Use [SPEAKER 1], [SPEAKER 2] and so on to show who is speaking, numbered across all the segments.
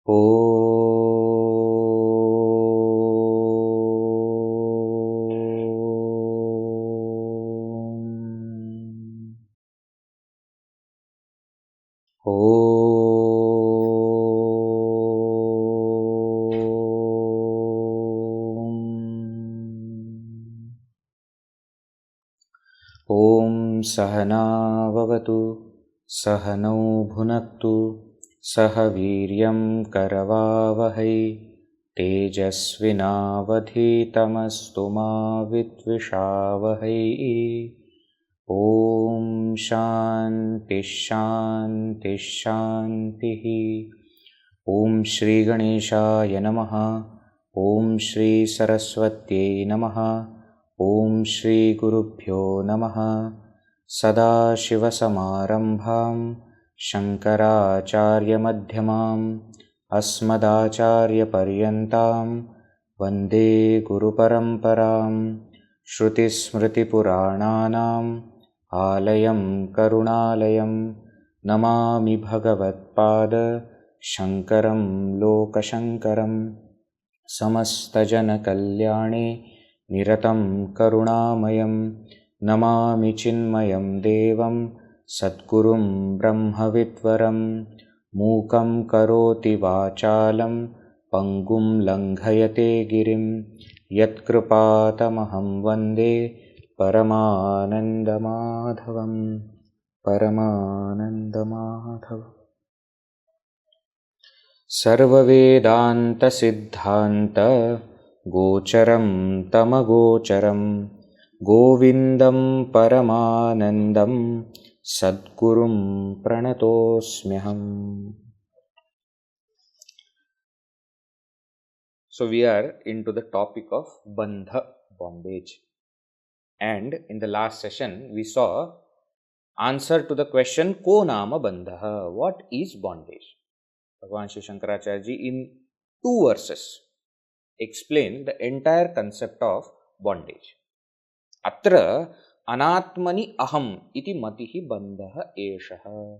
[SPEAKER 1] ॐ सहना भवतु सहनौ भुनक्तु सह वीर्यं करवावहै तेजस्विनावधीतमस्तु मा विद्विषावहै। ॐ शान्ति शान्ति शान्तिः। ॐ श्री गणेशाय नमः। ॐ श्री सरस्वत्यै नमः। ॐ श्री गुरुभ्यो नमः। सदाशिवसमारम्भां शङ्कराचार्यमध्यमाम् अस्मदाचार्यपर्यन्तां वन्दे गुरुपरम्पराम्। श्रुतिस्मृतिपुराणानाम् आलयं करुणालयं नमामि भगवत्पाद शङ्करं लोकशङ्करं। समस्तजनकल्याणे निरतं करुणामयं नमामि चिन्मयं देवं सद्गुरुं ब्रह्मविद्वरं। मूकं करोति वाचालं पङ्गुं लङ्घयते गिरिं यत्कृपातमहं वन्दे परमानन्दमाधवं परमानन्दमाधवम्। सर्ववेदान्तसिद्धान्त गोचरं तमगोचरं गोविन्दं परमानन्दं सद्गुरुं प्रणतोऽस्म्यहम्। So we are into the topic of bandha, bondage, and in the last session we saw answer to the question ko nama bandha, what is bondage. Bhagavan Shri Shankaracharya ji in 2 verses explains the entire concept of bondage. Atra anātmani aham iti matihi bandha eshaha.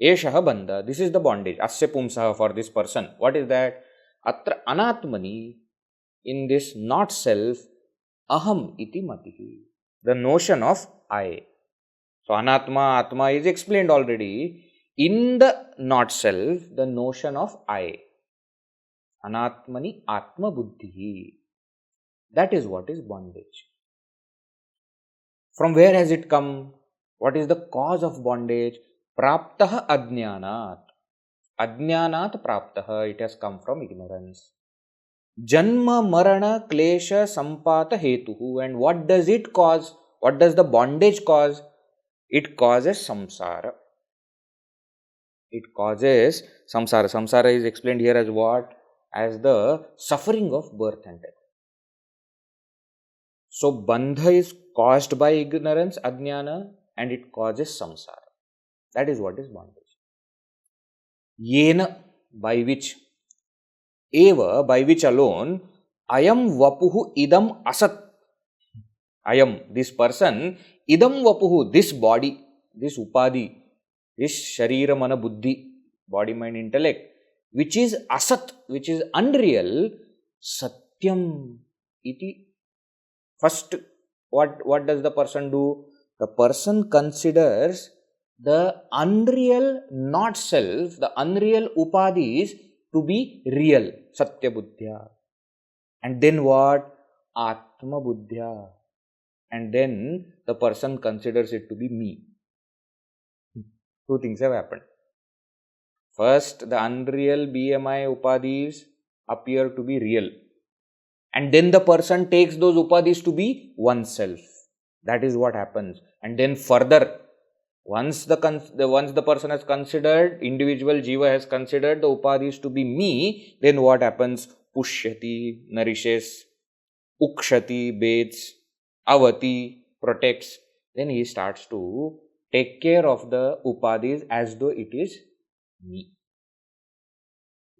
[SPEAKER 1] Eshaha bandha, this is the bondage. Asya pumsaha, for this person. What is that? Atra anātmani, in this not self, aham iti matihi, the notion of I. So anātma, atma is explained already. In the not self, the notion of I. Anātmani atma buddhihi. That is what is bondage. From where has it come? What is the cause of bondage? Praptaha ajñānāt. Ajñānāt praptaha. It has come from ignorance. Janma marana klesha sampata hetuhu. And what does it cause? What does the bondage cause? It causes samsara. It causes samsara. Samsara is explained here as what? As the suffering of birth and death. So bandha is caused by ignorance, ajnana, and it causes samsara. That is what is bondage. Yena, by which, eva, by which alone, ayam vapuhu idam asat. Ayam, this person, idam vapuhu, this body, this upadhi, this śarīraṃ mana buddhi, body, mind, intellect, which is asat, which is unreal, satyam iti. First, what does the person do? The person considers the unreal not self, the unreal upadhis to be real, satya buddhya. And then what? Atma buddhya. And then the person considers it to be me. 2 things have happened. First, the unreal BMI upadhis appear to be real. And then the person takes those upadhis to be oneself. That is what happens. And then further, once the person has considered, individual jiva has considered the upadhis to be me, then what happens? Pushyati, nourishes, ukshati, bathes, avati, protects. Then he starts to take care of the upadhis as though it is me.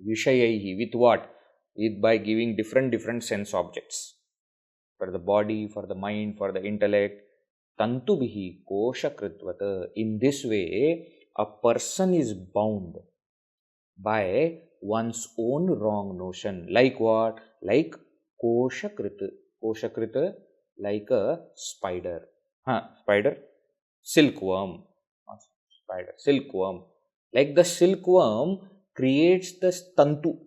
[SPEAKER 1] Viṣayaihi, with what? By giving different sense objects. For the body, for the mind, for the intellect. Tantubihi kosha kritvata. In this way, a person is bound by one's own wrong notion. Like what? Like koshakrita. Koshakrita, like a spider. Spider? Silkworm. Not spider, silkworm. Like the silkworm creates the tantu,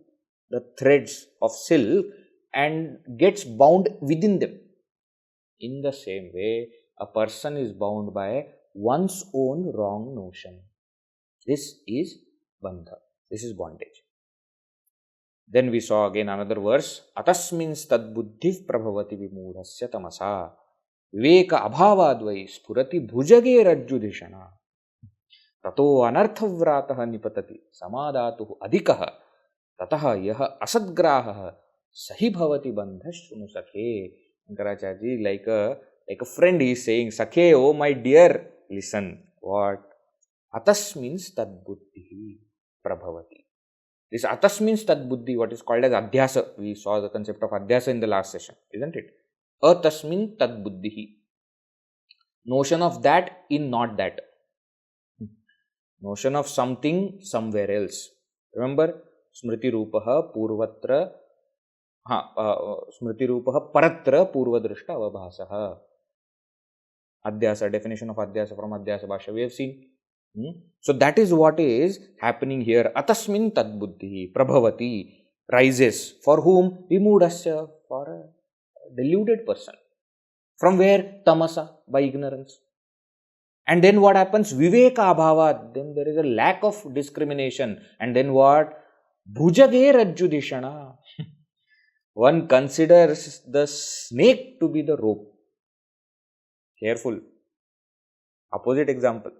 [SPEAKER 1] the threads of silk, and gets bound within them. In the same way, a person is bound by one's own wrong notion. This is bandha. This is bondage. Then we saw again another verse. Atasminstadbuddhiv prabhavati vimūಢasya tamasa viveka abhavadvai spurati bhujage rajjudhishana tato anarthavratah nipatati samadhatuh adhikaha tataḥ yah asadgrahah sahi bhavati bandhashunu sakhe. Shankaracharya, like a friend, is saying, Sakhe, oh my dear, listen. What? Atas means tadbuddhi prabhavati. This atas means tadbuddhi, what is called as adhyasa. We saw the concept of adhyasa in the last session, isn't it? Atasmin tadbuddhi. Notion of that in not that. Notion of something somewhere else. Remember, smriti rupaha purvatra smriti rupaha paratra purvadrishta avabhasaha. Adhyasa, definition of adhyasa from Adhyasa Bhashya we have seen. So that is what is happening here. Atasmin tadbuddhi prabhavati, rises. For whom? Vimūಢasya, for a deluded person. From where? Tamasa, by ignorance. And then what happens? Viveka abhavat, then there is a lack of discrimination. And then what? Bhujage rajjudhishana. One considers the snake to be the rope. Careful. Opposite example.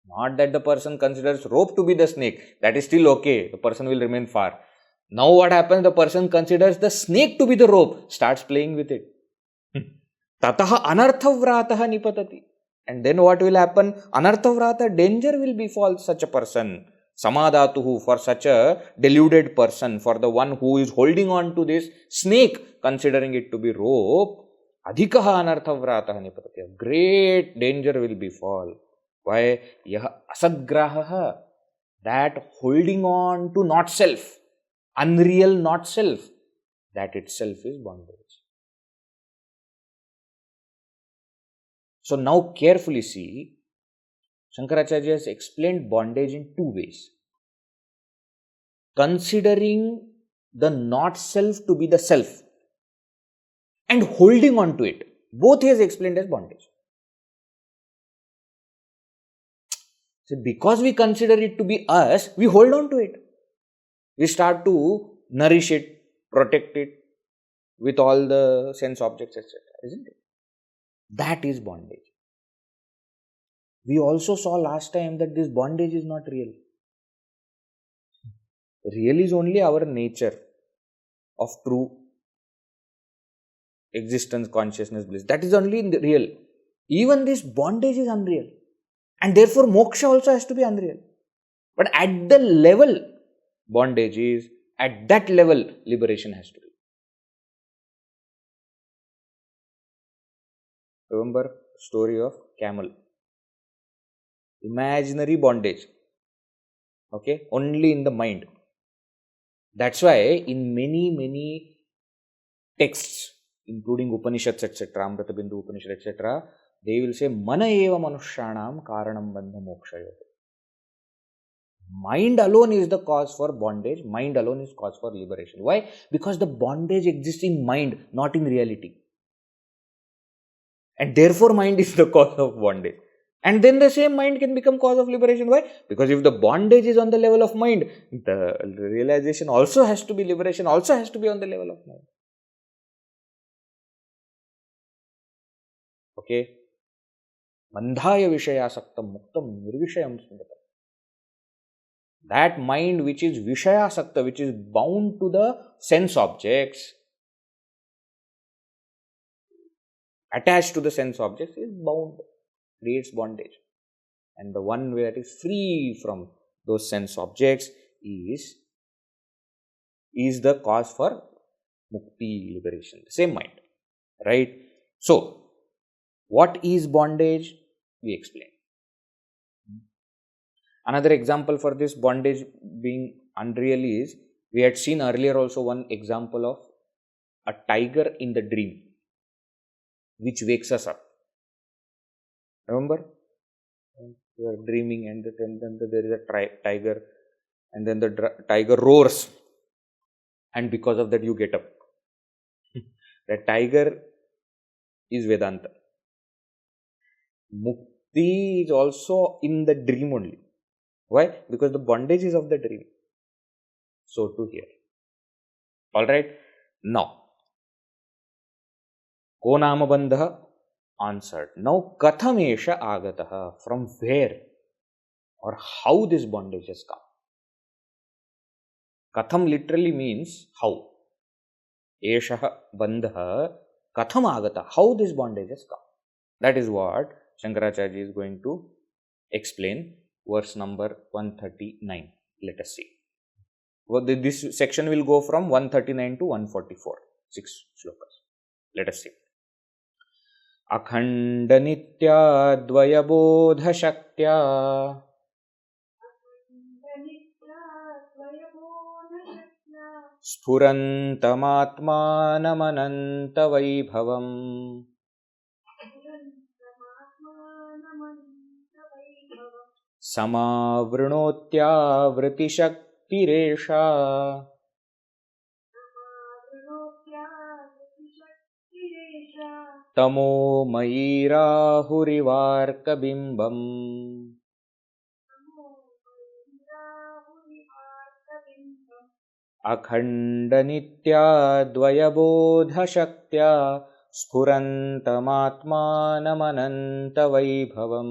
[SPEAKER 1] Not that the person considers rope to be the snake. That is still okay. The person will remain far. Now what happens? The person considers the snake to be the rope. Starts playing with it. Tataḥ anarthavratah nipatati. And then what will happen? Anarthavrata, danger will befall such a person. Samadhatuhu, for such a deluded person, for the one who is holding on to this snake, considering it to be rope, adhikaha anarthavratah nipatati. Great danger will befall. Why? Yah asadgrahaha, that holding on to not self, unreal not self, that itself is bondage. So now carefully see, Shankaracharya has explained bondage in two ways. Considering the not self to be the self and holding on to it. Both he has explained as bondage. So because we consider it to be us, we hold on to it. We start to nourish it, protect it with all the sense objects, etc. Isn't it? That is bondage. We also saw last time that this bondage is not real. Real is only our nature of true existence, consciousness, bliss. That is only real. Even this bondage is unreal. And therefore moksha also has to be unreal. But at the level bondage is, at that level liberation has to be. Remember story of camel. Imaginary bondage. Okay, only in the mind. That's why in many texts, including Upanishads, etc., Amritabindu Upanishad, etc., they will say, Mana eva manushyanam karanam bandha mokshayote. Mind alone is the cause for bondage. Mind alone is cause for liberation. Why? Because the bondage exists in mind, not in reality. And therefore mind is the cause of bondage. And then the same mind can become cause of liberation. Why? Because if the bondage is on the level of mind, the realization also has to be, liberation also has to be on the level of mind. Okay? Bandhaya viṣayasaktam muktam nirvishayam smritam. That mind which is viṣayasakta, which is bound to the sense objects, attached to the sense objects, is bound, creates bondage. And the one where it is free from those sense objects is the cause for mukti, liberation. The same mind. Right? So, what is bondage? We explain. Another example for this bondage being unreal is, we had seen earlier also one example of a tiger in the dream, which wakes us up. Remember? You are dreaming and then there is a tiger, and then the tiger roars, and because of that you get up. The tiger is Vedanta. Mukti is also in the dream only. Why? Because the bondage is of the dream. So too here. Alright. Now, ko nama bandha? Answered. Now, katham esha agataha? From where or how this bondage has come? Katham literally means how. Esha bandha katham agata? How this bondage has come? That is what Shankaracharya is going to explain. Verse number 139. Let us see. Well, this section will go from 139 to 144. 6 shlokas. Let us see. akhaṇḍanityādvayabodhaśaktyā sphurantamātmānamanantavaibhavam samāvṛṇotyāvṛtiśaktireṣā tamomayī rāhurivārkabimbam akhaṇḍanityādvayabodhaśaktyā sphurantamātmānamanantavaibhavam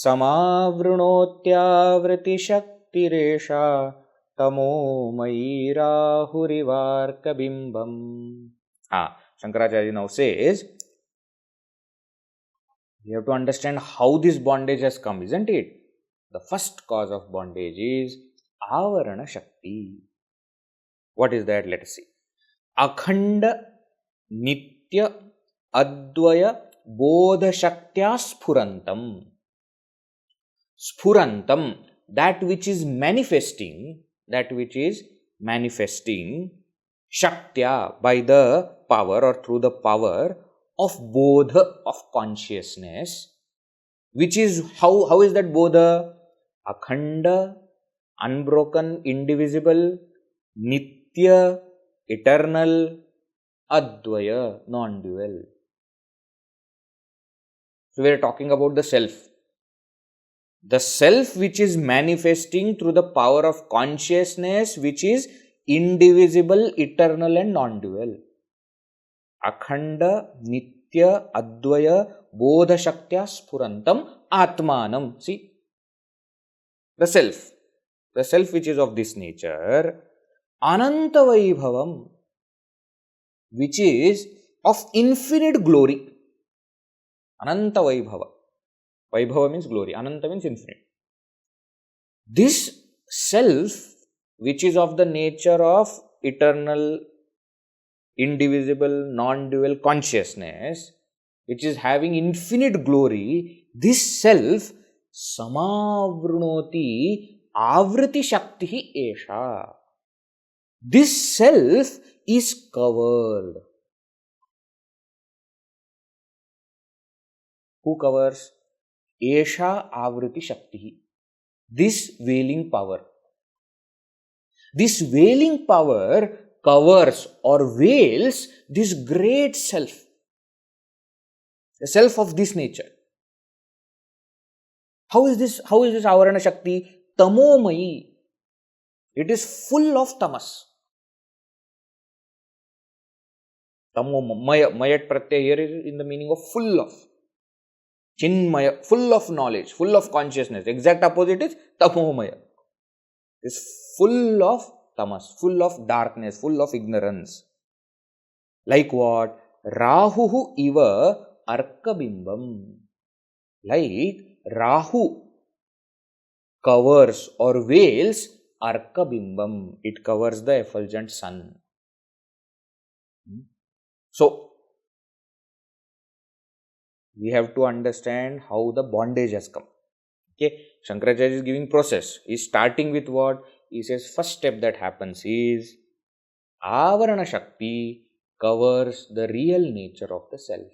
[SPEAKER 1] samāvṛṇotyāvṛtiśaktireṣā tamomayī rāhurivārkabimbam. Shankaracharya now says, you have to understand how this bondage has come, isn't it? The first cause of bondage is avarana shakti. What is that? Let us see. Akhaṇḍa nitya advaya bodhaśaktyā sphurantam. Sphurantam, that which is manifesting, shaktya, by the power or through the power of bodha, of consciousness, which is, how is that bodha? Akhaṇḍa, unbroken, indivisible, nitya, eternal, advaya, non-dual. So we are talking about the self. The self which is manifesting through the power of consciousness, which is indivisible, eternal and non-dual. Akhaṇḍa nitya advaya bodhaśaktyā sphurantam ātmānaṃ. See, the self which is of this nature, anāntavaibhavam, which is of infinite glory. Anāntavaibhava. Vaibhava means glory. Ananta means infinite. This self, which is of the nature of eternal, indivisible, non-dual consciousness, which is having infinite glory, this self, samāvṛṇotyāvṛtiśaktireṣā. This self is covered. Who covers? Esha avriti shakti. This veiling power. This veiling power covers or veils this great self. The self of this nature. How is this avarana shakti? Tamomayī. It is full of tamas. Mayat pratyaya here is in the meaning of full of. Chinmaya, full of knowledge, full of consciousness. Exact opposite is tamomaya. It's full of tamas, full of darkness, full of ignorance. Like what? Rahu iva arkabimbam. Like Rahu covers or veils arkabimbam. It covers the effulgent sun. So, we have to understand how the bondage has come. Okay, Shankaracharya is giving process. He is starting with what? he says first step that happens is Avarana Shakti covers the real nature of the self.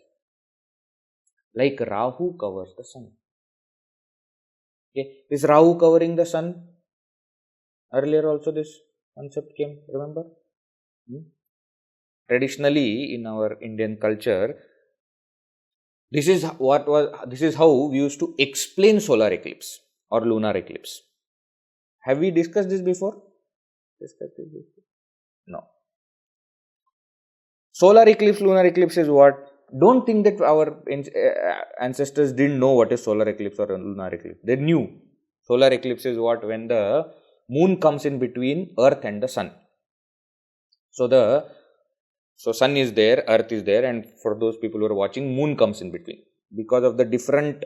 [SPEAKER 1] Like Rahu covers the sun. Okay. Is Rahu covering the sun? Earlier also this concept came, remember? Traditionally in our Indian culture, this is how we used to explain solar eclipse or lunar eclipse. Have we discussed this before? No. Solar eclipse, lunar eclipse is what? Don't think that our ancestors didn't know what is solar eclipse or lunar eclipse. They knew. Solar eclipse is what? When the moon comes in between earth and the sun. So sun is there, earth is there, and for those people who are watching, moon comes in between. Because of the different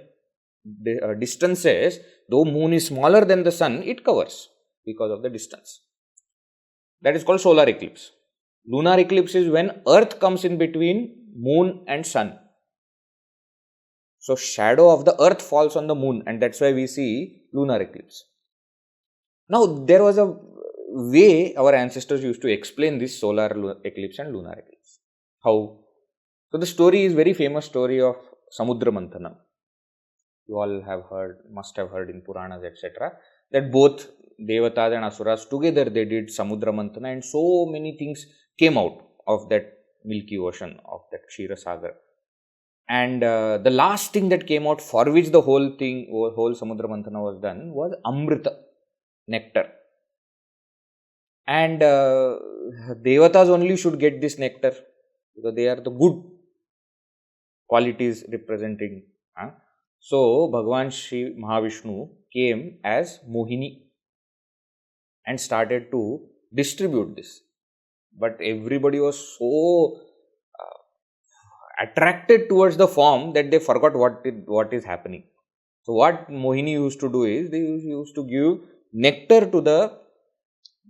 [SPEAKER 1] distances, though moon is smaller than the sun, it covers because of the distance. That is called solar eclipse. Lunar eclipse is when earth comes in between moon and sun. So shadow of the earth falls on the moon, and that's why we see lunar eclipse. Now there was a way our ancestors used to explain this solar eclipse and lunar eclipse. How? So the story is very famous story of Samudra Manthanam. You all must have heard in Puranas, etc. that both Devatas and Asuras together they did Samudra Manthana, and so many things came out of that milky ocean, of that Kshira Sagar. And the last thing that came out, for which the whole Samudra Manthana was done, was Amrita, nectar. And Devatas only should get this nectar because they are the good qualities representing. So Bhagavan Shri Mahavishnu came as Mohini and started to distribute this. But everybody was so attracted towards the form that they forgot what is happening. So what Mohini used to do is, they used to give nectar to the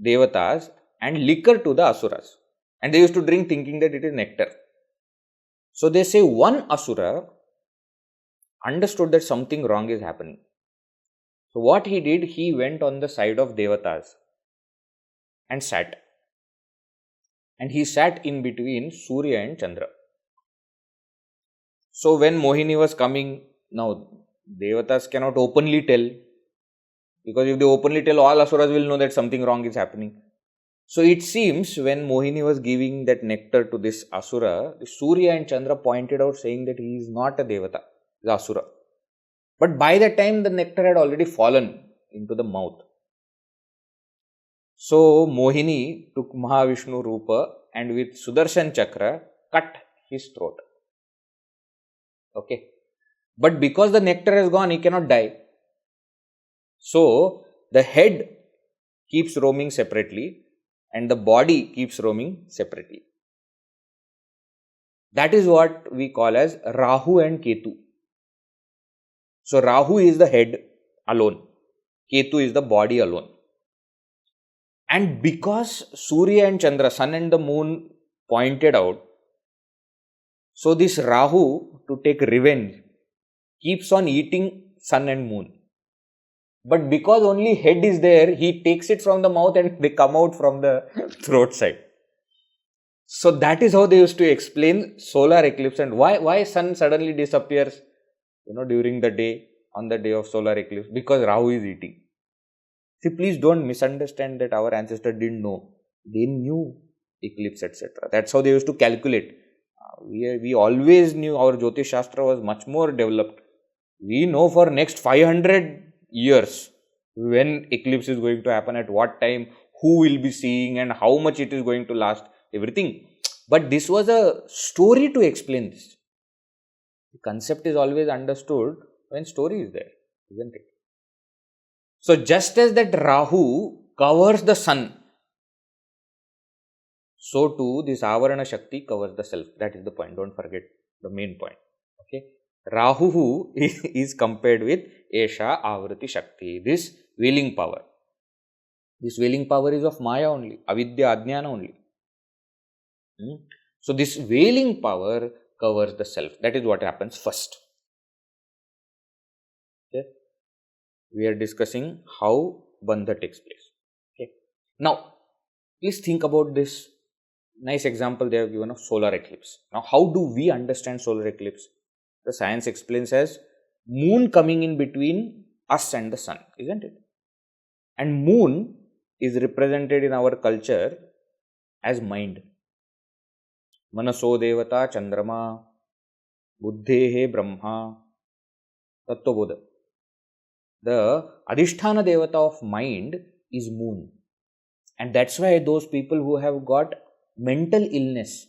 [SPEAKER 1] Devatas and liquor to the Asuras. And they used to drink thinking that it is nectar. So they say one Asura understood that something wrong is happening. So what he did, he went on the side of Devatas and sat. And he sat in between Surya and Chandra. So when Mohini was coming, now Devatas cannot openly tell, because if they openly tell, all Asuras will know that something wrong is happening. So it seems when Mohini was giving that nectar to this Asura, Surya and Chandra pointed out saying that he is not a Devata, he is Asura. But by that time the nectar had already fallen into the mouth. So Mohini took Mahavishnu Rupa and with Sudarshan Chakra cut his throat. Okay. But because the nectar has gone, he cannot die. So the head keeps roaming separately and the body keeps roaming separately. That is what we call as Rahu and Ketu. So Rahu is the head alone, Ketu is the body alone. And because Surya and Chandra, sun and the moon, pointed out, so this Rahu, to take revenge, keeps on eating sun and moon. But because only head is there, he takes it from the mouth and they come out from the throat side. So that is how they used to explain solar eclipse and why sun suddenly disappears, during the day, on the day of solar eclipse, because Rahu is eating. See, please don't misunderstand that our ancestors didn't know. They knew eclipse, etc. That's how they used to calculate. We always knew. Our Jyotish Shastra was much more developed. We know for next 500 years when eclipse is going to happen, at what time, who will be seeing and how much it is going to last, everything. But this was a story to explain this. The concept is always understood when story is there, isn't it? So just as that Rahu covers the sun, so too this Avarana Shakti covers the self. That is the point. Don't forget the main point. Okay. Rahu is compared with Esha Avriti Shakti, this veiling power. This veiling power is of Maya only, Avidya, Ajnana only. So this veiling power covers the self. That is what happens first. Okay. We are discussing how bandha takes place. Okay. Now, please think about this nice example they have given of solar eclipse. Now, how do we understand solar eclipse? The science explains as moon coming in between us and the sun, isn't it? And moon is represented in our culture as mind. Manaso devata chandrama, buddhehe brahma, tattvabodha. The adhisthana devata of mind is moon. And that's why those people who have got mental illness,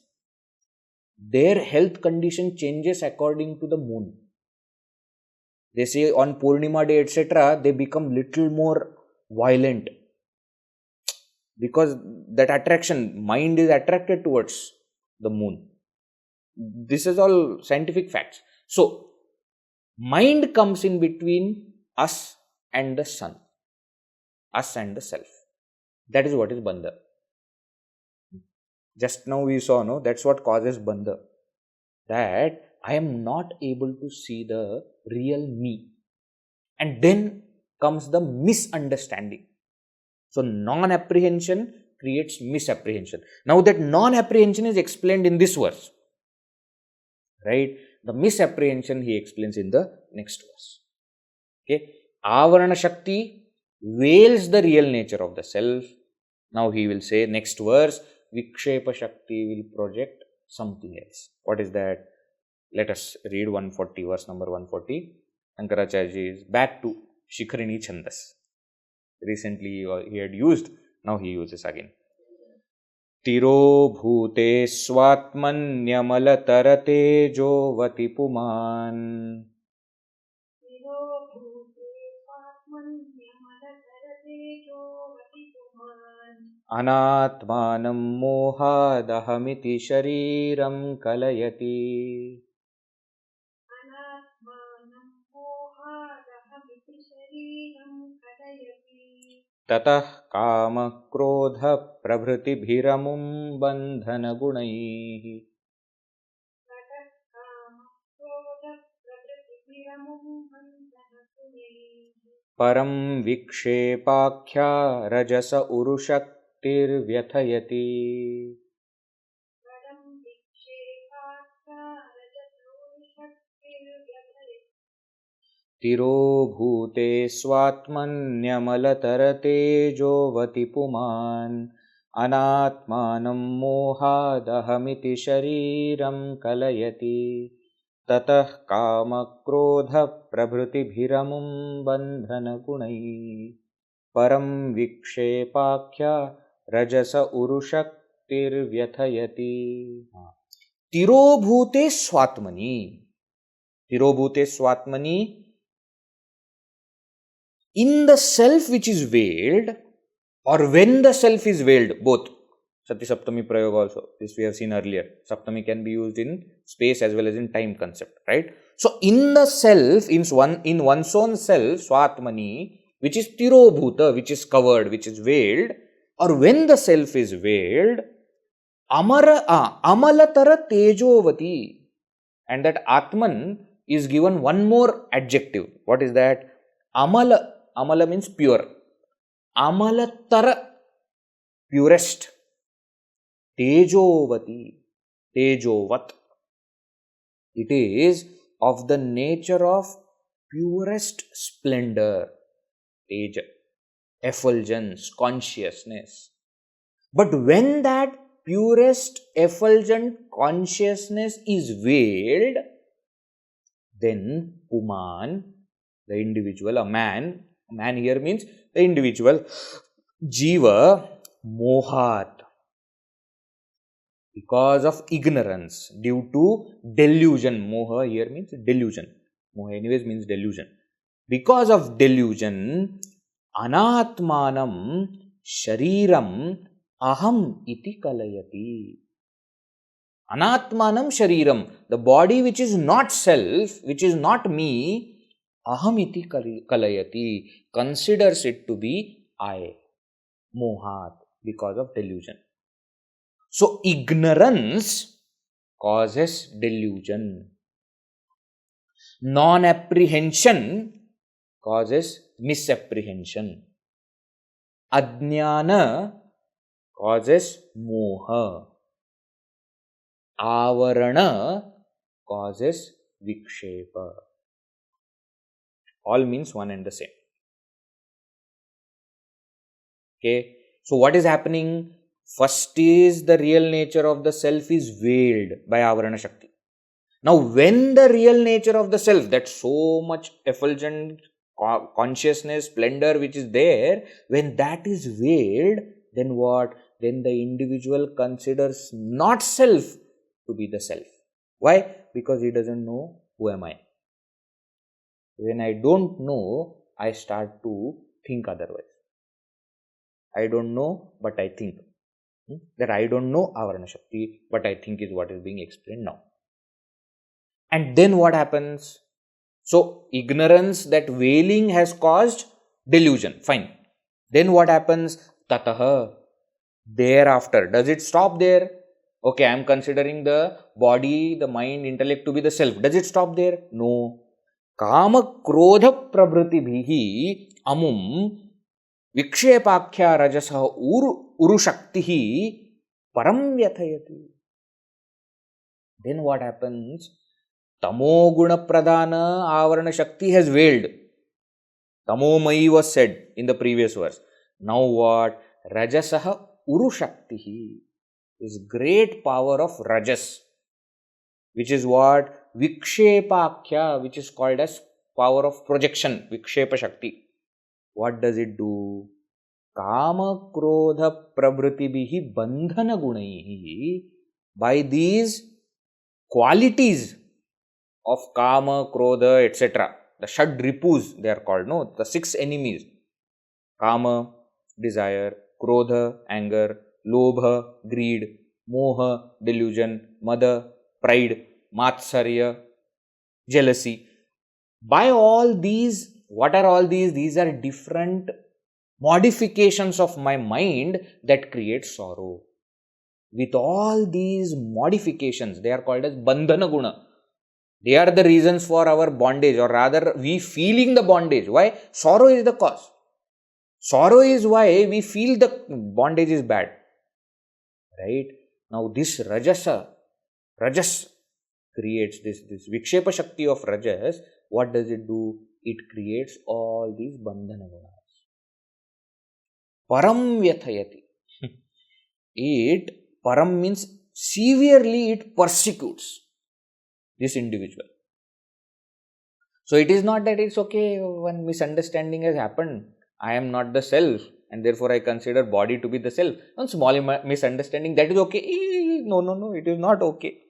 [SPEAKER 1] their health condition changes according to the moon. They say on Purnima day, etc., they become little more violent. Because that attraction, mind is attracted towards the moon. This is all scientific facts. So, mind comes in between us and the sun, us and the self. That is what is bandha. Just now we saw, no, that's what causes bandha. That I am not able to see the real me. And then comes the misunderstanding. So, non-apprehension creates misapprehension. Now, that non-apprehension is explained in this verse. Right? The misapprehension he explains in the next verse. Okay? Avarana Shakti veils the real nature of the self. Now, he will say, next verse, Vikshepa Shakti will project something else. What is that? Let us read 140, verse number 140. Shankaracharya is back to Shikharini Chandas. Recently he had used, now he uses again. Tirobhūte svātmanyamalataratejovati pumān. Anātmānaṃ mohādahamiti śarīraṃ kalayati. Tataḥ kāmakrodhaprabhṛtibhiramuṃ bandhanaguṇaiḥ. paraṃ vikṣepākhyā rajasa uruśaktirvyathayati. tirobhūte svātmanyamalataratejovati pumān. anātmānaṃ mohādahamiti śarīraṃ kalayati. tataḥ kāmakrodhaprabhṛtibhiramuṃ bandhanaguṇaiḥ. paraṃ vikṣepākhyā rajasa uruśaktirvyathayati. tirobhūte svātmani. Tirobhūte svātmani. In the self which is veiled, or when the self is veiled, both. Sati Saptami Prayog also, this we have seen earlier. Saptami can be used in space as well as in time concept, right? So, in the self, in one's own self, Swatmani, which is tirobhūta, which is covered, which is veiled, or when the self is veiled, amalaratejovati, and that Atman is given one more adjective. What is that? Amala means pure. Amalatara, purest. Tejovati, tejovat. It is of the nature of purest splendor. Teja, effulgence, consciousness. But when that purest, effulgent consciousness is veiled, then pumān, the individual, a man here means the individual, jiva, mohat, because of ignorance, due to delusion. Moha here means delusion. Moha anyways means delusion. Because of delusion, anātmānaṃ śarīraṃ aham iti kalayati. Anātmānaṃ śarīraṃ, the body which is not self, which is not me, aham iti kalayati, considers it to be I. Mohat, because of delusion. So, ignorance causes delusion. Non-apprehension causes misapprehension. Ajnana causes moha. Avarana causes vikshepa. All means one and the same. Okay. So what is happening? First is the real nature of the self is veiled by avarana shakti. Now when the real nature of the self, that so much effulgent consciousness, splendor which is there, when that is veiled, then what? Then the individual considers not self to be the self. Why? Because he doesn't know who am I. When I don't know, I start to think otherwise. I don't know, but I think. That I don't know avarana shakti, but I think is what is being explained now. And then what happens? So, ignorance, that veiling has caused delusion. Fine. Then what happens? Tataḥ. Thereafter. Does it stop there? Okay, I am considering the body, the mind, intellect to be the self. Does it stop there? No. kāmakrodhaprabhṛtibhiramuṃ vikṣepākhyā rajasa uruśaktirvyathayati yathayati. Then what happens? Tamoguna pradhana avarana shakti has veiled. Tamomayī was said in the previous verse. Now what? Rajasa uruśaktirvyathayati is great power of rajas, which is what? Vikṣepākhyā, which is called as power of projection, vikṣepa shakti. What does it do? kāmakrodhaprabhṛtibhiramuṃ bandhanaguṇaiḥ. By these qualities of kama, krodha, etc. The shad ripus, they are called, no? The 6 enemies. Kama, desire, krodha, anger, lobha, greed, moha, delusion, mada, pride, matsarya, jealousy. By all these, what are all these? These are different modifications of my mind that create sorrow. With all these modifications, they are called as bandhanaguna. They are the reasons for our bondage, or rather we feeling the bondage. Why? Sorrow is the cause. Sorrow is why we feel the bondage is bad. Right? Now this rajas creates this vikṣepa shakti of rajas. What does it do? It creates all these bandhanagunas. Paraṃ vyathayati. Param means severely it persecutes this individual. So it is not that it's okay, one misunderstanding has happened. I am not the self and therefore I consider body to be the self. One small misunderstanding, that is okay. No, it is not okay.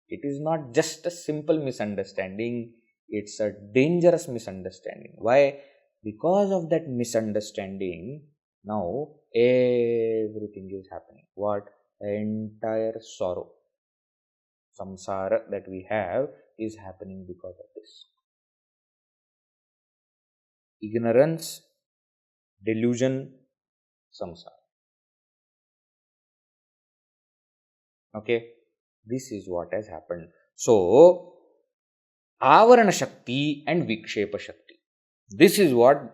[SPEAKER 1] It is not just a simple misunderstanding. It's a dangerous misunderstanding. Why? Because of that misunderstanding, now everything is happening. What? The entire sorrow, samsara that we have is happening because of this. Ignorance, delusion, samsara. Okay, this is what has happened. So, avarana shakti and vikṣepa shakti. This is what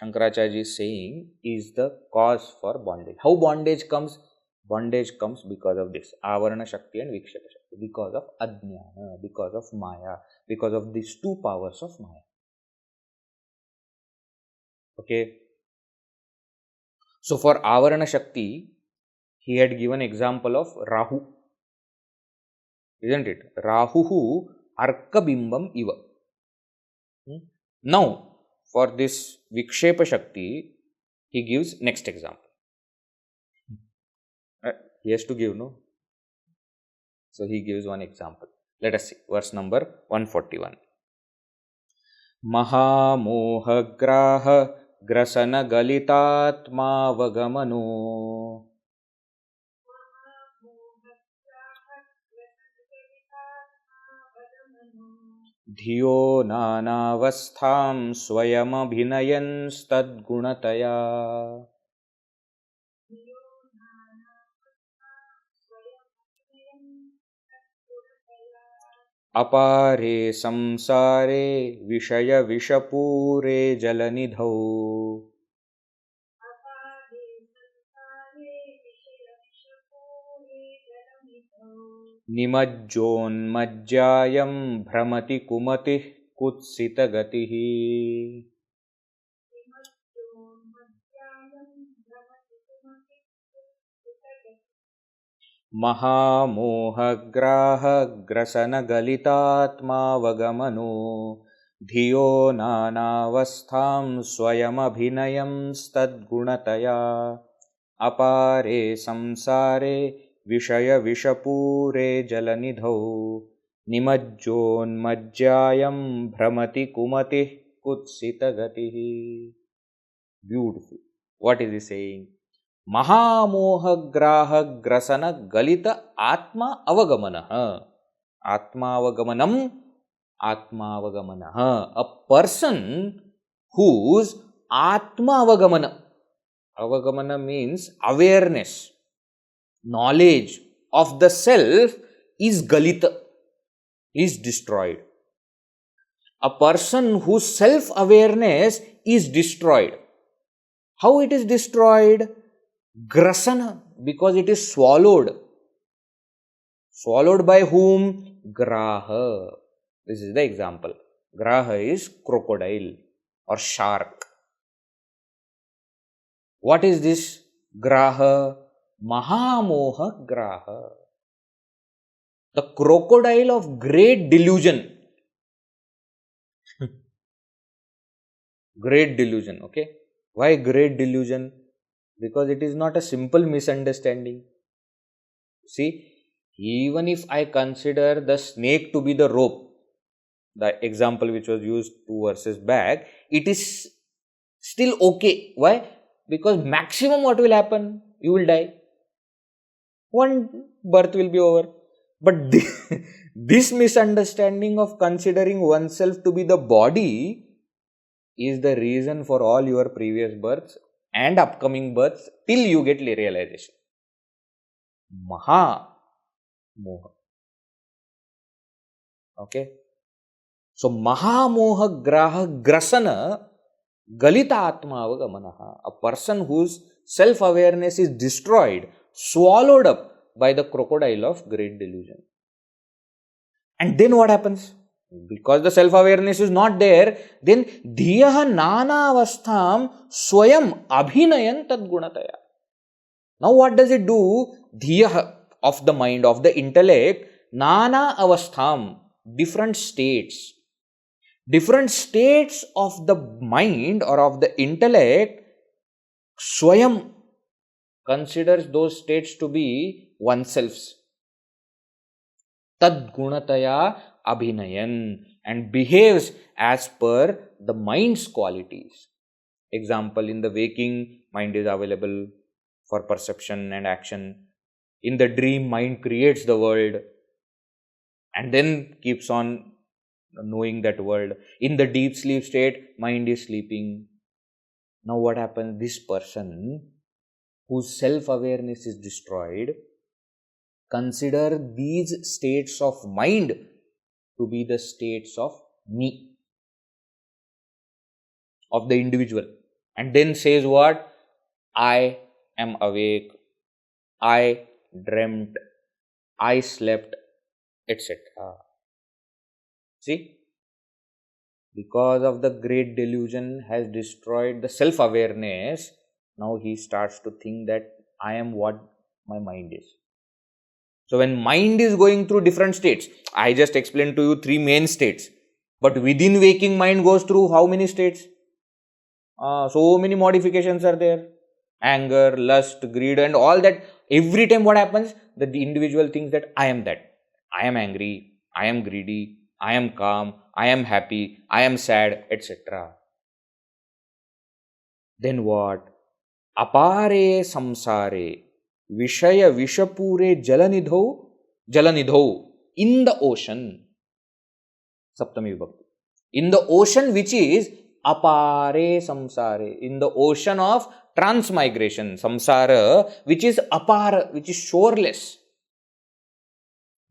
[SPEAKER 1] Shankaracharya is saying is the cause for bondage. How bondage comes? Bondage comes because of this, avarana shakti and vikṣepa shakti, because of ajnana, because of maya, because of these 2 powers of maya. Okay. So for avarana shakti, he had given example of Rahu. Isn't it? Rāhurivārkabimbam iva. Now, for this vikṣepa shakti, he gives next example. He has to give, no? So he gives one example. Let us see. Verse number 141. mahāmohagrāhagrasanagalitātmāvagamano dhiyo nānāvasthāṃ svayamabhinayaṃstadguṇatayā apāre saṃsare viṣayaviṣapūre jalanidhau. nimajjonmajjayam bhramati kumatih kutsitagatihi. mahāmohagrāhagrasanagalitātmāvagamano dhiyo nānāvasthāṃ svayamabhinayaṃstadguṇatayā apāre saṃsare viṣayaviṣapūre jalanidhau nimajjonmajjayam bhramati kumatih kutsitagatihi. Beautiful. What is he saying? mahāmohagrāhagrasanagalitātmāvagamano. Atmāvagamanam. A person whose atmāvagamana. Avagamana means awareness, knowledge of the self is galita, is destroyed. A person whose self-awareness is destroyed. How it is destroyed? Grasana, because it is swallowed. Swallowed by whom? Graha. This is the example. Graha is crocodile or shark. What is this graha? Mahāmohagraha. The crocodile of great delusion. Great delusion, okay? Why great delusion? Because it is not a simple misunderstanding. See, even if I consider the snake to be the rope, the example which was used 2 verses back, it is still okay. Why? Because maximum what will happen? You will die. One birth will be over. But this misunderstanding of considering oneself to be the body is the reason for all your previous births and upcoming births till you get realization. Moha. Okay. So, mahāmohagrāhagrasana galitātmāvagamanaha. A person whose self-awareness is destroyed, swallowed up by the crocodile of great delusion. And then what happens? Because the self-awareness is not there, then dhiyo nānāvasthāṃ svayamabhinayaṃstadguṇatayā. Now what does it do? Dhiyo of the mind, of the intellect, nānāvasthāṃ, different states. Different states of the mind or of the intellect, swayam considers those states to be oneself's. Tadguṇatayā abhinayan, and behaves as per the mind's qualities. Example, in the waking, mind is available for perception and action. In the dream, mind creates the world and then keeps on knowing that world. In the deep sleep state, mind is sleeping. Now what happens? This person whose self-awareness is destroyed, consider these states of mind to be the states of me, of the individual, and then says what? I am awake, I dreamt, I slept, etc. See, because of the great delusion has destroyed the self-awareness, now he starts to think that I am what my mind is. So when mind is going through different states, I just explained to you 3 main states, but within waking mind goes through how many states? So many modifications are there. Anger, lust, greed and all that. Every time what happens? That the individual thinks that I am that. I am angry, I am greedy, I am calm, I am happy, I am sad, etc. Then what? Apāre samsare viṣayaviṣapūre jalanidhau, in the ocean. Saptami vibhakti. In the ocean which is apāre samsare, in the ocean of transmigration, samsara, which is apāra, which is shoreless.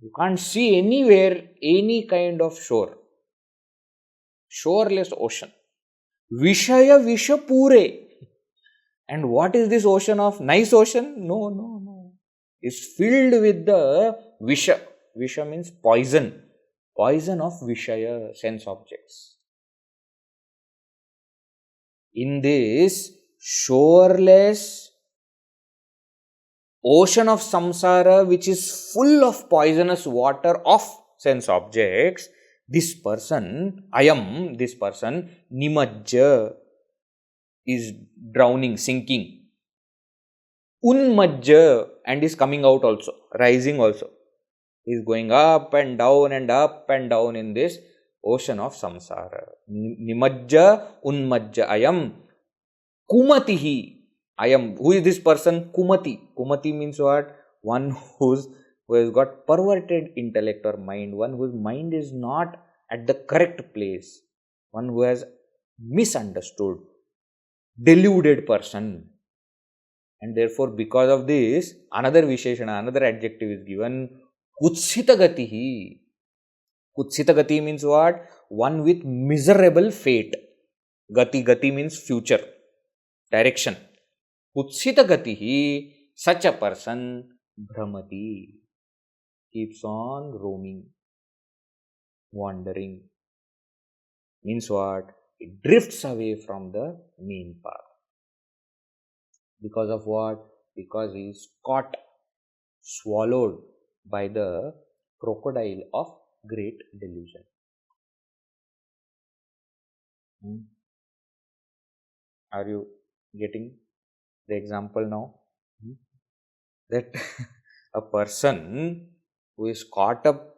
[SPEAKER 1] You can't see anywhere any kind of shore. Shoreless ocean. Viṣayaviṣapūre. And what is this ocean of? Nice ocean? No. It's filled with the visha. Visha means poison. Poison of Vishaya, sense objects. In this shoreless ocean of samsara, which is full of poisonous water of sense objects, this person, this person, nimajja, is drowning, sinking. Unmajja, and is coming out also, rising also. He is going up and down in this ocean of samsara. Nimajja, unmajja, ayam. Kumatihi, ayam. Who is this person? Kumati. Kumati means what? One who has got perverted intellect or mind, one whose mind is not at the correct place, one who has misunderstood, deluded person. And therefore, because of this, another visheshana, another adjective is given, kutsitagatihi. Kutsitagati means what? One with miserable fate. Gati means future, direction. Kutsitagatihi, such a person, bhramati, keeps on roaming, wandering. Means what? It drifts away from the main path. Because of what? Because he is caught, swallowed by the crocodile of great delusion. Are you getting the example now? That a person who is caught up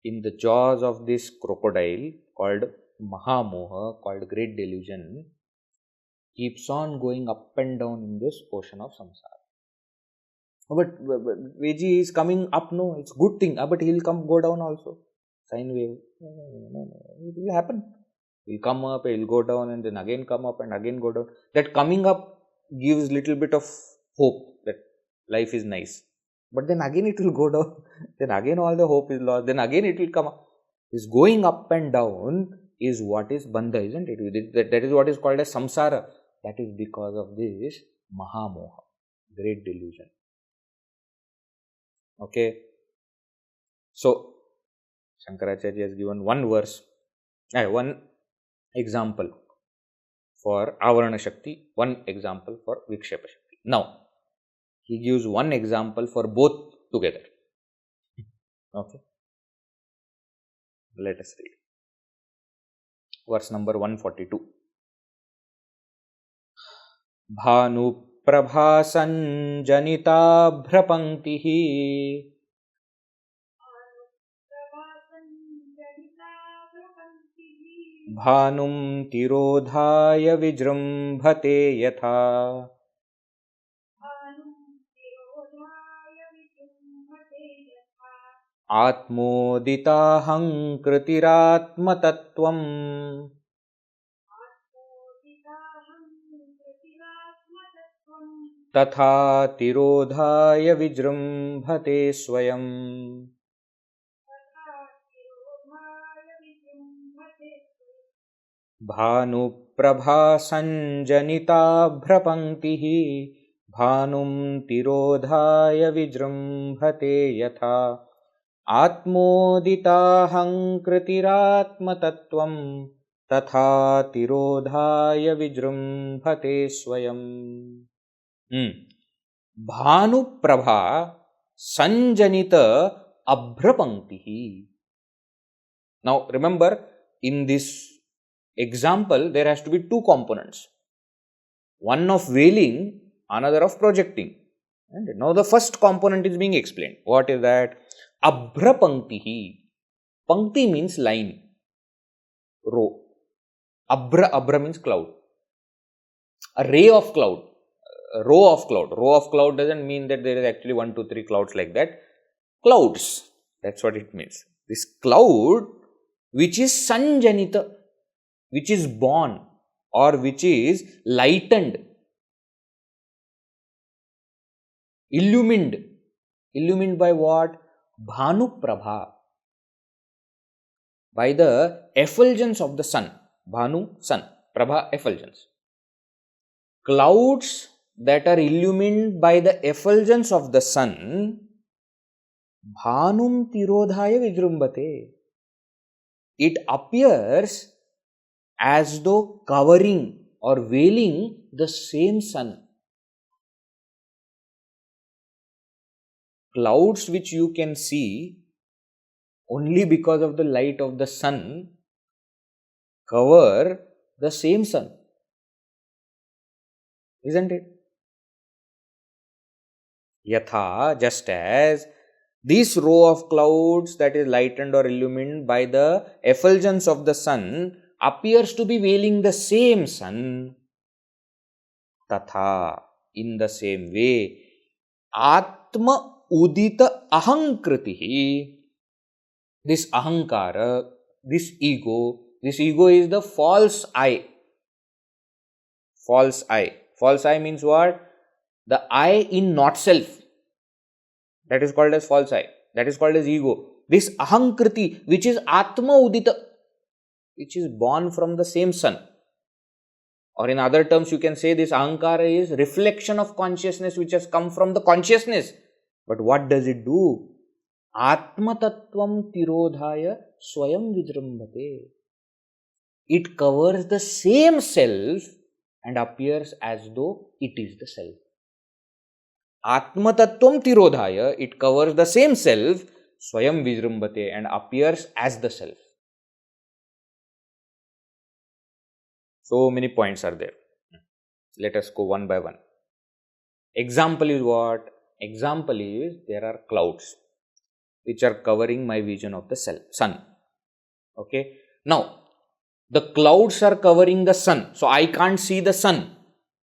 [SPEAKER 1] in the jaws of this crocodile called mahamoha, called great delusion, keeps on going up and down in this ocean of samsara. But Veji is coming up, no, it's good thing, but he will go down also. Sine wave. No. It will happen. He will come up, he will go down, and then again come up and again go down. That coming up gives little bit of hope that life is nice. But then again it will go down. Then again all the hope is lost. Then again it will come up. This going up and down is what is bandha, isn't it? That is what is called as samsara. That is because of this mahamoha, great delusion. Okay. So, Shankaracharya has given one verse, one example for avarana shakti, one example for vikshepa shakti. Now, he gives one example for both together. Okay. Let us read. Verse number 142. Bhanu prabhasan janita bhrapanktihi bhanum tirodhaya vijrambhate yatha atmoditahaṃ kritiratmatattvam tataḥ tirodhaya vijrambhate svayam. Bhanu prabha sanjanita bhrapanktihi bhanum tirodhaya vijrambhate yatha atmoditahaṃ kritiratmatattvam tataḥ tirodhaya vijrambhate svayam. Bhanu prabha sanjanita abhrapanktihi. Now remember, in this example there has to be two components, one of veiling, another of projecting. And now the first component is being explained. What is that? Abhrapanktihi. Pankti means line, row. Abhra means cloud. A ray of cloud. A row of cloud. Row of cloud doesn't mean that there is actually 1, 2, 3 clouds like that. Clouds. That's what it means. This cloud which is sanjanita, which is born or which is lightened, illumined. Illumined by what? Bhanu prabha. By the effulgence of the sun. Bhanu, sun. Prabha, effulgence. Clouds that are illumined by the effulgence of the sun bhanum tirodhaya vijrumbate. It appears as though covering or veiling the same sun. Clouds which you can see only because of the light of the sun cover the same sun. Isn't it? Yatha, just as this row of clouds that is lightened or illumined by the effulgence of the sun appears to be veiling the same sun, tatha, in the same way, atma udita ahaṇkritihi, this ahankara, this ego is the false I. False I. False I means what? The I in not self. That is called as false I. That is called as ego. This ahankriti, which is atma udita, which is born from the same sun. Or in other terms, you can say this ahankara is reflection of consciousness which has come from the consciousness. But what does it do? Atma tattvam tirodhaya svayam vijrumbate. It covers the same self and appears as though it is the self. Atma tattvam tirodhaya, it covers the same self, svayam vijrumbate, and appears as the self. So many points are there. Let us go one by one. Example is what? Example is there are clouds which are covering my vision of the sun. Okay. Now, the clouds are covering the sun. So, I can't see the sun.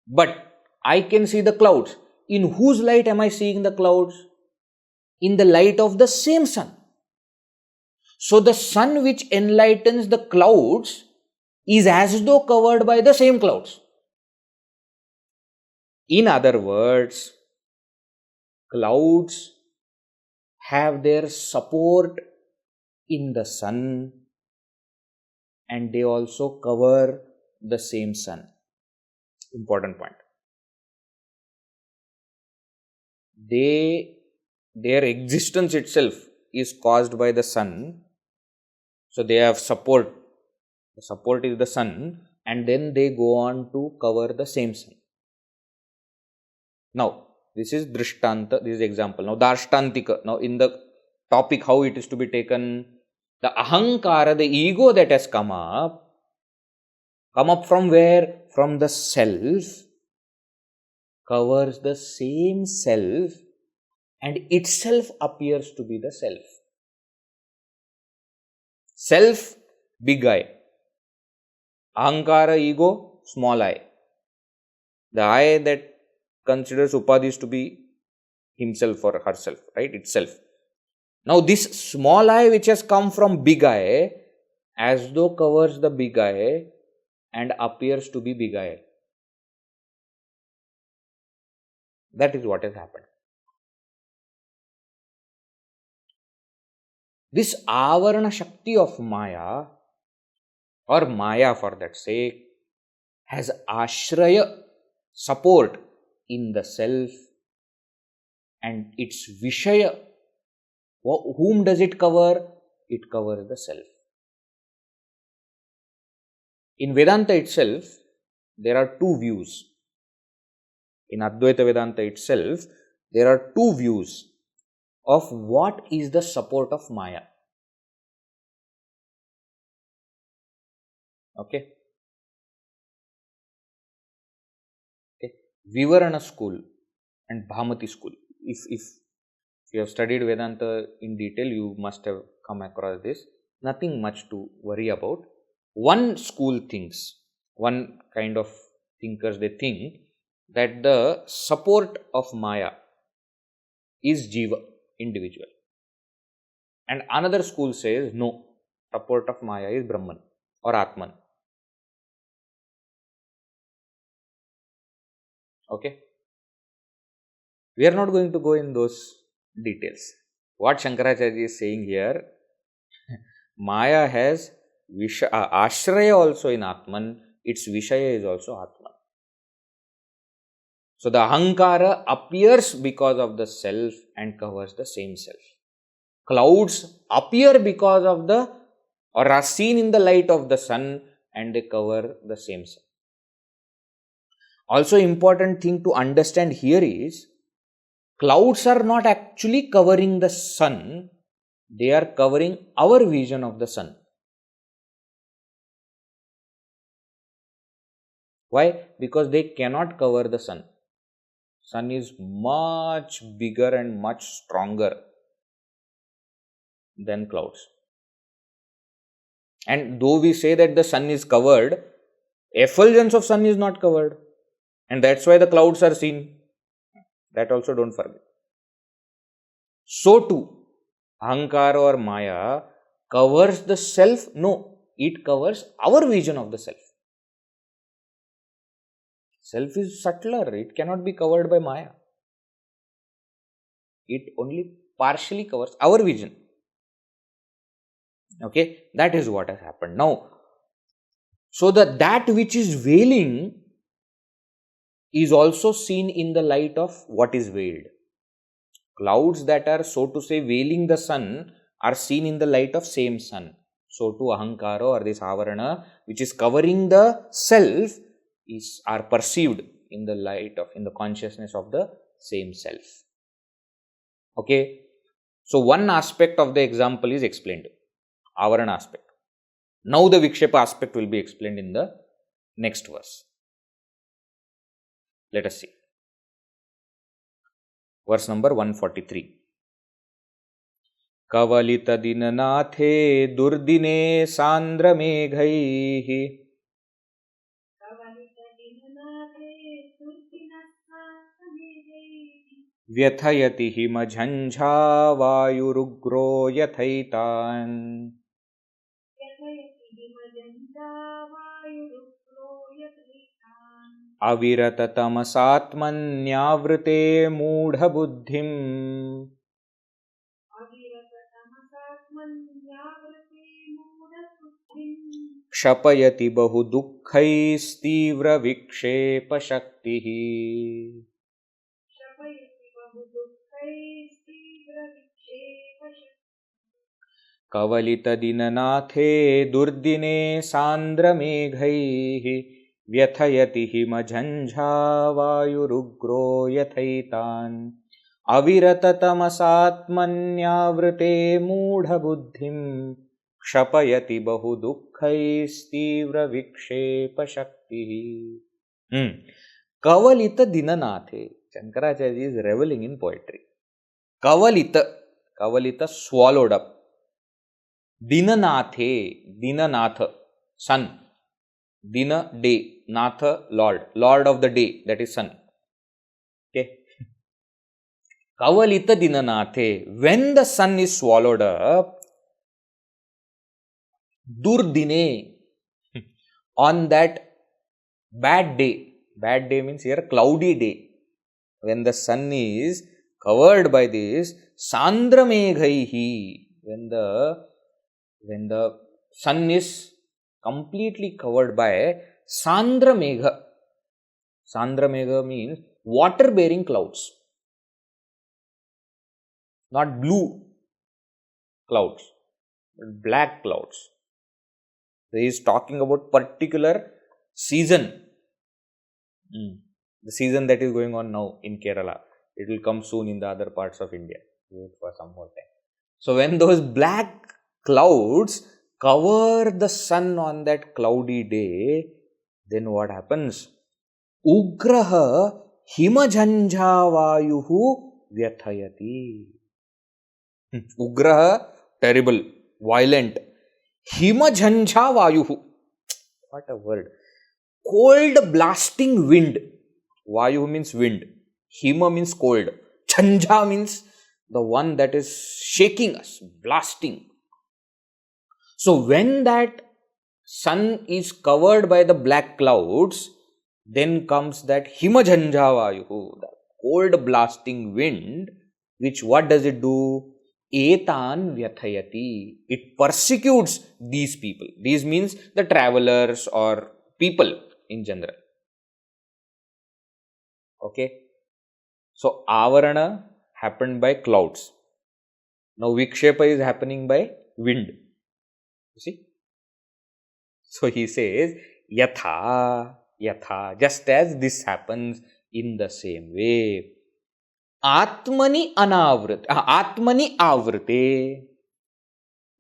[SPEAKER 1] But I can see the clouds. In whose light am I seeing the clouds? In the light of the same sun. So, the sun which enlightens the clouds is as though covered by the same clouds. In other words, clouds have their support in the sun and they also cover the same sun. Important point. Their existence itself is caused by the sun. So they have support. The support is the sun, and then they go on to cover the same sun. Now, this is drishtanta, this is example. Now, darshtantika. Now, in the topic how it is to be taken, the ahankara, the ego that has come up from where? From the self, covers the same self and itself appears to be the self. Self, big I. Ahankara, ego, small I. The I that considers upadhis to be himself or herself, right? Itself. Now, this small I which has come from big I, as though covers the big I and appears to be big I. That is what has happened. This avarana shakti of Maya, or Maya for that sake, has ashraya, support in the self, and its vishaya. Whom does it cover? It covers the self. In Vedanta itself, there are two views. In Advaita Vedanta itself, there are two views of what is the support of Maya. Okay. Vivarana school and Bhamati school. If you have studied Vedanta in detail, you must have come across this. Nothing much to worry about. One school thinks, one kind of thinkers, they think that the support of Maya is Jiva, individual. And another school says, no, support of Maya is Brahman or Atman. Okay. We are not going to go in those details. What Shankaracharya is saying here, Maya has ashraya also in Atman, its vishaya is also Atman. So the ahankara appears because of the self and covers the same self. Clouds appear because of the, or are seen in the light of the sun, and they cover the same sun. Also, important thing to understand here is, clouds are not actually covering the sun, they are covering our vision of the sun. Why? Because they cannot cover the sun. Sun is much bigger and much stronger than clouds. And though we say that the sun is covered, effulgence of sun is not covered. And that's why the clouds are seen. That also don't forget. So too, ahaṇkara or maya covers the self? No, it covers our vision of the self. Self is subtler, it cannot be covered by maya. It only partially covers our vision. Okay, that is what has happened. Now, so that which is veiling is also seen in the light of what is veiled. Clouds that are, so to say, veiling the sun are seen in the light of same sun. So too, ahaṇkara or this avarana, which is covering the self, are perceived in the light of, in the consciousness of the same self. Okay. So one aspect of the example is explained. Avarana aspect. Now the vikshepa aspect will be explained in the next verse. Let us see. Verse number 143. Kavalita dinanathe durdine sandra meghaihi vyathayati hima jhanjha vayurugro yathaitan aviratatamāsātmanyavrte mūಢabuddhim kṣapayati bahudukkhaistīvra vikṣepākhyā. Kavalita dinanathe durdine sandra meghaihi vyathayati hima jhanjha vayurugro yathaitan aviratatamāsātmanyavrte mūಢabuddhim kṣapayati bahudukkhaistīvra vikṣepākhyā. Kavalita dinanathe. Shankaracharya is reveling in poetry. Kavalita swallowed up. Dinanathe, Dinanatha, sun. Dina, day. Natha, Lord of the day, that is sun. Okay. Kavalita dinanathe, when the sun is swallowed up, durdine, on that bad day means here cloudy day, when the sun is covered by this, sandra meghaihi, when the sun is completely covered by sandra megha. Sandra megha means water bearing clouds, not blue clouds, but black clouds. He is talking about particular season. The season that is going on now in Kerala. It will come soon in the other parts of India. Wait for some more time. So when those black clouds cover the sun on that cloudy day, then what happens? Ugraha himajhanjha vayuhu vyathayati. Ugraha, terrible, violent. Himajhanjha vayuhu. What a word. Cold blasting wind. Vayu means wind. Hima means cold. Jhanjha means the one that is shaking us, blasting. So when that sun is covered by the black clouds, then comes that himajhanjha vayuhu, the cold blasting wind, which what does it do? Etan vyathayati. It persecutes these people. These means the travelers or people in general. Okay. So avarana happened by clouds. Now vikshepa is happening by wind. You see? So he says, yatha, just as this happens in the same way. Atmani avrite.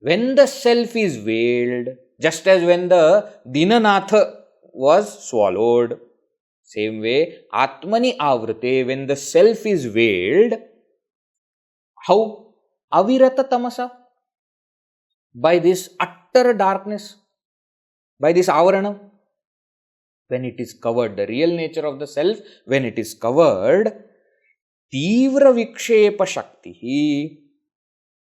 [SPEAKER 1] When the self is veiled, just as when the Dinanatha was swallowed, same way, Atmani avrite, when the self is veiled, how? Avirata tamasa, by this utter darkness, by this avarana. When it is covered, the real nature of the self, when it is covered, tīvra vikṣepa shaktihi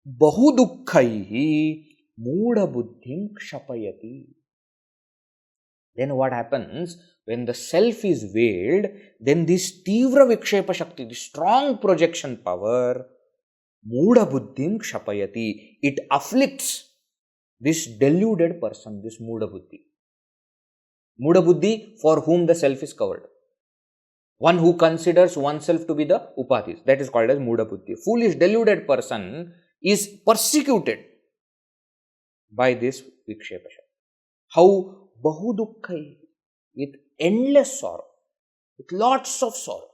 [SPEAKER 1] bahudukkaihi mūಢa buddhim kṣapayati. Then what happens? When the self is veiled, then this tīvra vikṣepa shakti, the strong projection power, mūಢa buddhim kṣapayati, it afflicts this deluded person, this mūಢa buddhi. Mūಢa buddhi, for whom the self is covered. One who considers oneself to be the upadhis, that is called as mūಢa buddhi. Foolish, deluded person is persecuted by this vikṣepa shakti. How? Bahudukkai, with endless sorrow, with lots of sorrows.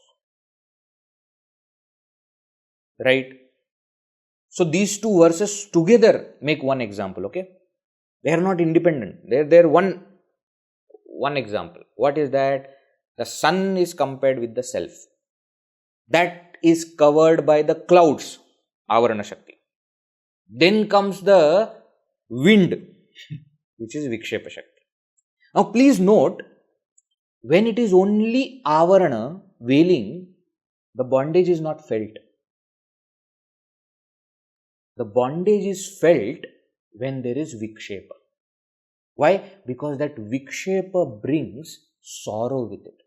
[SPEAKER 1] Right? So these two verses together make one example, okay? They are not independent. They are one example. What is that? The sun is compared with the self. That is covered by the clouds, avarana shakti. Then comes the wind, which is vikṣepa shakti. Now please note, when it is only avarana, veiling, the bondage is not felt. The bondage is felt when there is vikṣepa. Why? Because that vikṣepa brings sorrow with it.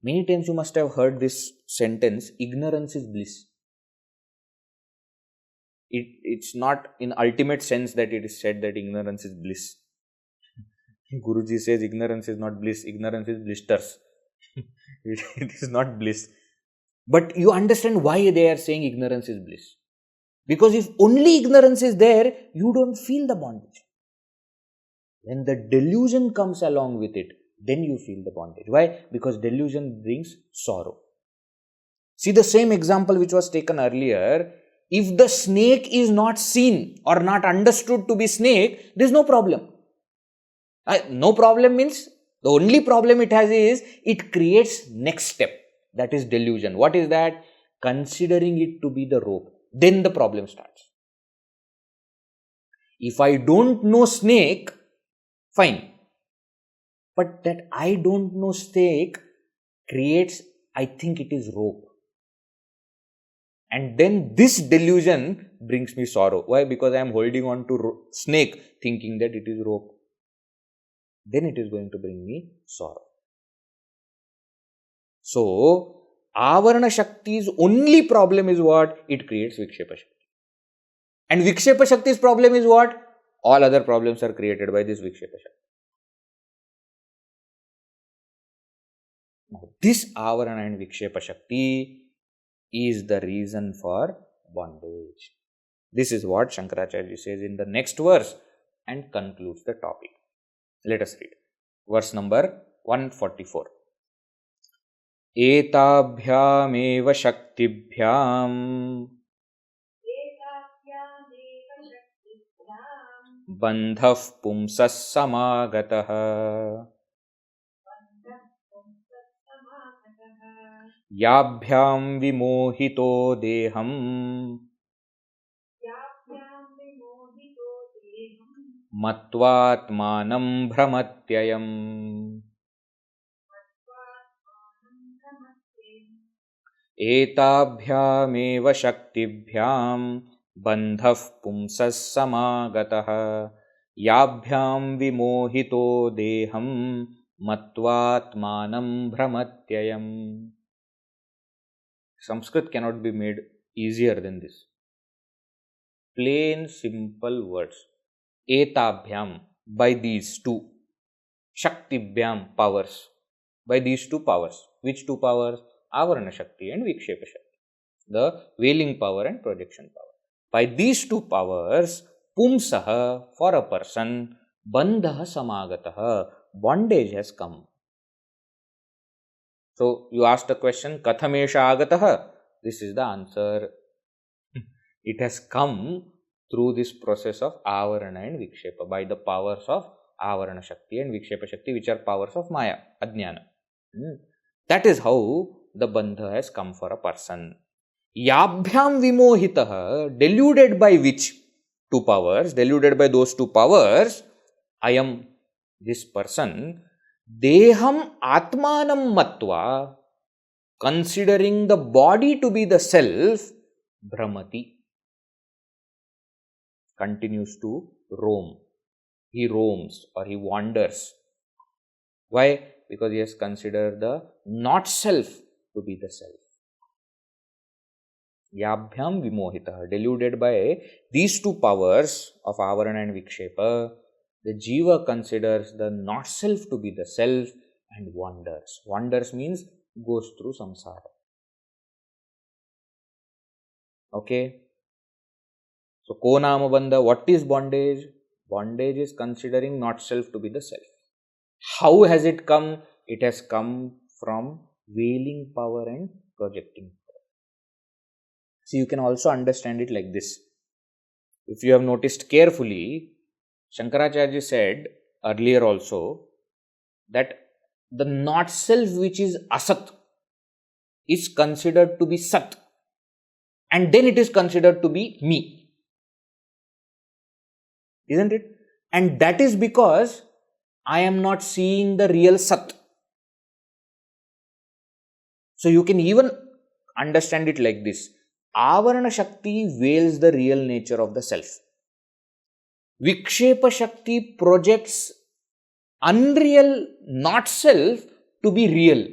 [SPEAKER 1] Many times you must have heard this sentence, ignorance is bliss. It's not in ultimate sense that it is said that ignorance is bliss. Guruji says ignorance is not bliss, ignorance is blisters. It is not bliss. But you understand why they are saying ignorance is bliss. Because if only ignorance is there, you don't feel the bondage. When the delusion comes along with it, then you feel the bondage. Why? Because delusion brings sorrow. See the same example which was taken earlier. If the snake is not seen or not understood to be snake, there is no problem. No problem means the only problem it has is it creates next step. That is delusion. What is that? Considering it to be the rope. Then the problem starts. If I don't know snake, fine. But that I don't know snake creates, I think it is rope. And then this delusion brings me sorrow. Why? Because I am holding on to snake thinking that it is rope. Then it is going to bring me sorrow. So, avarana shakti's only problem is what? It creates vikṣepa shakti. And vikṣepa shakti's problem is what? All other problems are created by this vikṣepa shakti. Now, this avarana and vikṣepa shakti is the reason for bondage. This is what Shankaracharya says in the next verse and concludes the topic. Let us read. Verse number 144. एताभ्यामेव शक्तिभ्याम् बन्धः पुंसः समागतः याभ्यां विमोहितो देहम् मत्वात्मानं भ्रमत्ययम् एताभ्यामेव शक्तिभ्यां बन्धः पुंसः समागतः याभ्यां विमोहितो देहं मत्वात्मानं भ्रमत्ययम्. Sanskrit cannot be made easier than this. Plain, simple words. Etabhyam, by these two. Shaktibhyam, powers. By these two powers. Which two powers? Avarana Shakti and Vikṣepa Shakti. the veiling power and projection power. By these two powers, pumsaha, for a person, bandhaha samāgataha, bondage has come. So, you asked the question, kathamesha agataha? This is the answer. It has come through this process of avarana and vikshepa, by the powers of avarana shakti and vikshepa shakti, which are powers of maya, ajnana. That is how the bandha has come for a person. Yabhyam vimohitaha, deluded by which two powers, deluded by those two powers, I am this person, deham atmanam matva, considering the body to be the self, brahmati, continues to roam. He roams or he wanders. Why? Because he has considered the not self to be the self. Yabhyam vimohitaha, deluded by these two powers of avarana and vikshepa, the jiva considers the not self to be the self and wanders. Wanders means goes through samsara. Okay. So, ko nama bandha, what is bondage? Bondage is considering not self to be the self. How has it come? It has come from veiling power and projecting power. See, you can also understand it like this. If you have noticed carefully, Shankaracharya said earlier also that the not self which is asat is considered to be sat, and then it is considered to be me. Isn't it? And that is because I am not seeing the real sat. So you can even understand it like this. Avarana Shakti veils the real nature of the self. Vikshepa Shakti projects unreal not self to be real.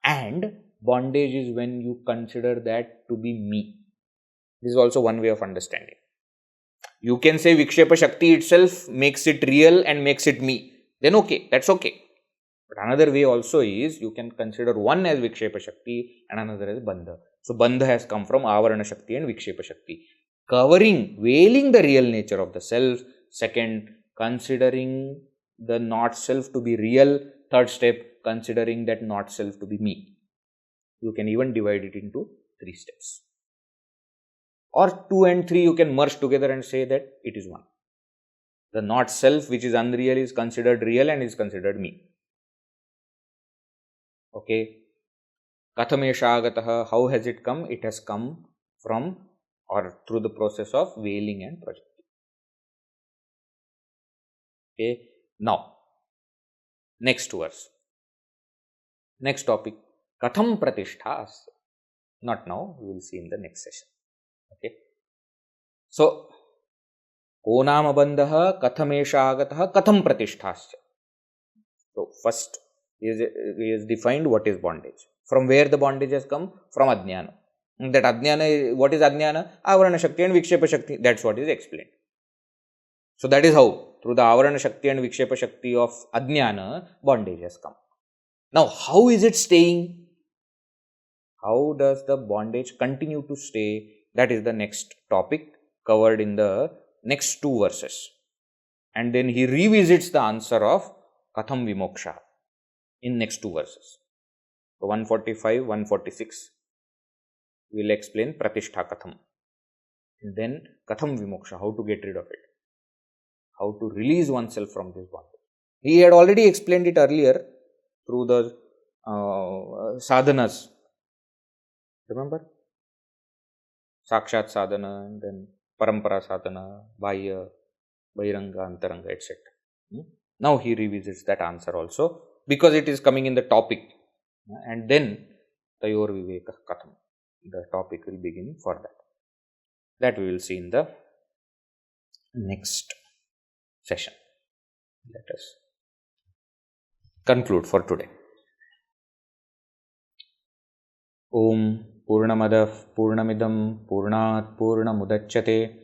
[SPEAKER 1] And bondage is when you consider that to be me. This is also one way of understanding. You can say Vikshepa Shakti itself makes it real and makes it me. Then okay, that's okay. But another way also is you can consider one as Vikshepa Shakti and another as Bandha. So Bandha has come from Avarana Shakti and Vikshepa Shakti. Covering, veiling the real nature of the self. Second, considering the not self to be real. Third step, considering that not self to be me. You can even divide it into 3 steps. Or 2 and 3 you can merge together and say that it is one. The not self which is unreal is considered real and is considered me. Okay. Kathamesha agataha, how has it come? It has come from or through the process of veiling and projecting. Okay. Now, next verse. Next topic. Katham pratishtha. Not now, we will see in the next session. Okay. So, ko nama bandhaha kathamesha agataha katham pratisthasya. So, first he has defined what is bondage. From where the bondage has come? From ajnana. That ajnana, what is ajnana? Avarana Shakti and Vikshepa Shakti. That's what is explained. So, that is how through the Avarana Shakti and Vikshepa Shakti of ajnana, bondage has come. Now, how is it staying? How does the bondage continue to stay? That is the next topic covered in the next 2 verses. And then he revisits the answer of Katham Vimoksha in next 2 verses. So 145, 146 will explain Pratishtha Katham. And then Katham Vimoksha, how to get rid of it. How to release oneself from this bondage. He had already explained it earlier through the sadhanas. Remember? Sakshat sadhana and then parampara sadhana, bahya, bahiranga, antaranga, etc. Now he revisits that answer also because it is coming in the topic. And then Tayor Viveka Katham. The topic will begin for that. That we will see in the next session. Let us conclude for today. Om Purnamadav Purnamidam Purnat Purnamudachyate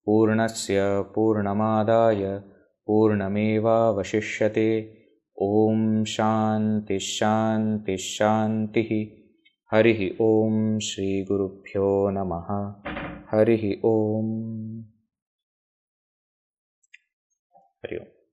[SPEAKER 1] Purnasya Purnamadaya Purnameva Vashishyate ಓಂ ಶಾಂತಿ ಶಾಂತಿ ಶಾಂತಿ. ಹರಿ ಓಂ ಶ್ರೀ ಗುರುಭ್ಯೋ ನಮಃ. ಹರಿ ಓಂ. ಹರಿ ಓಂ.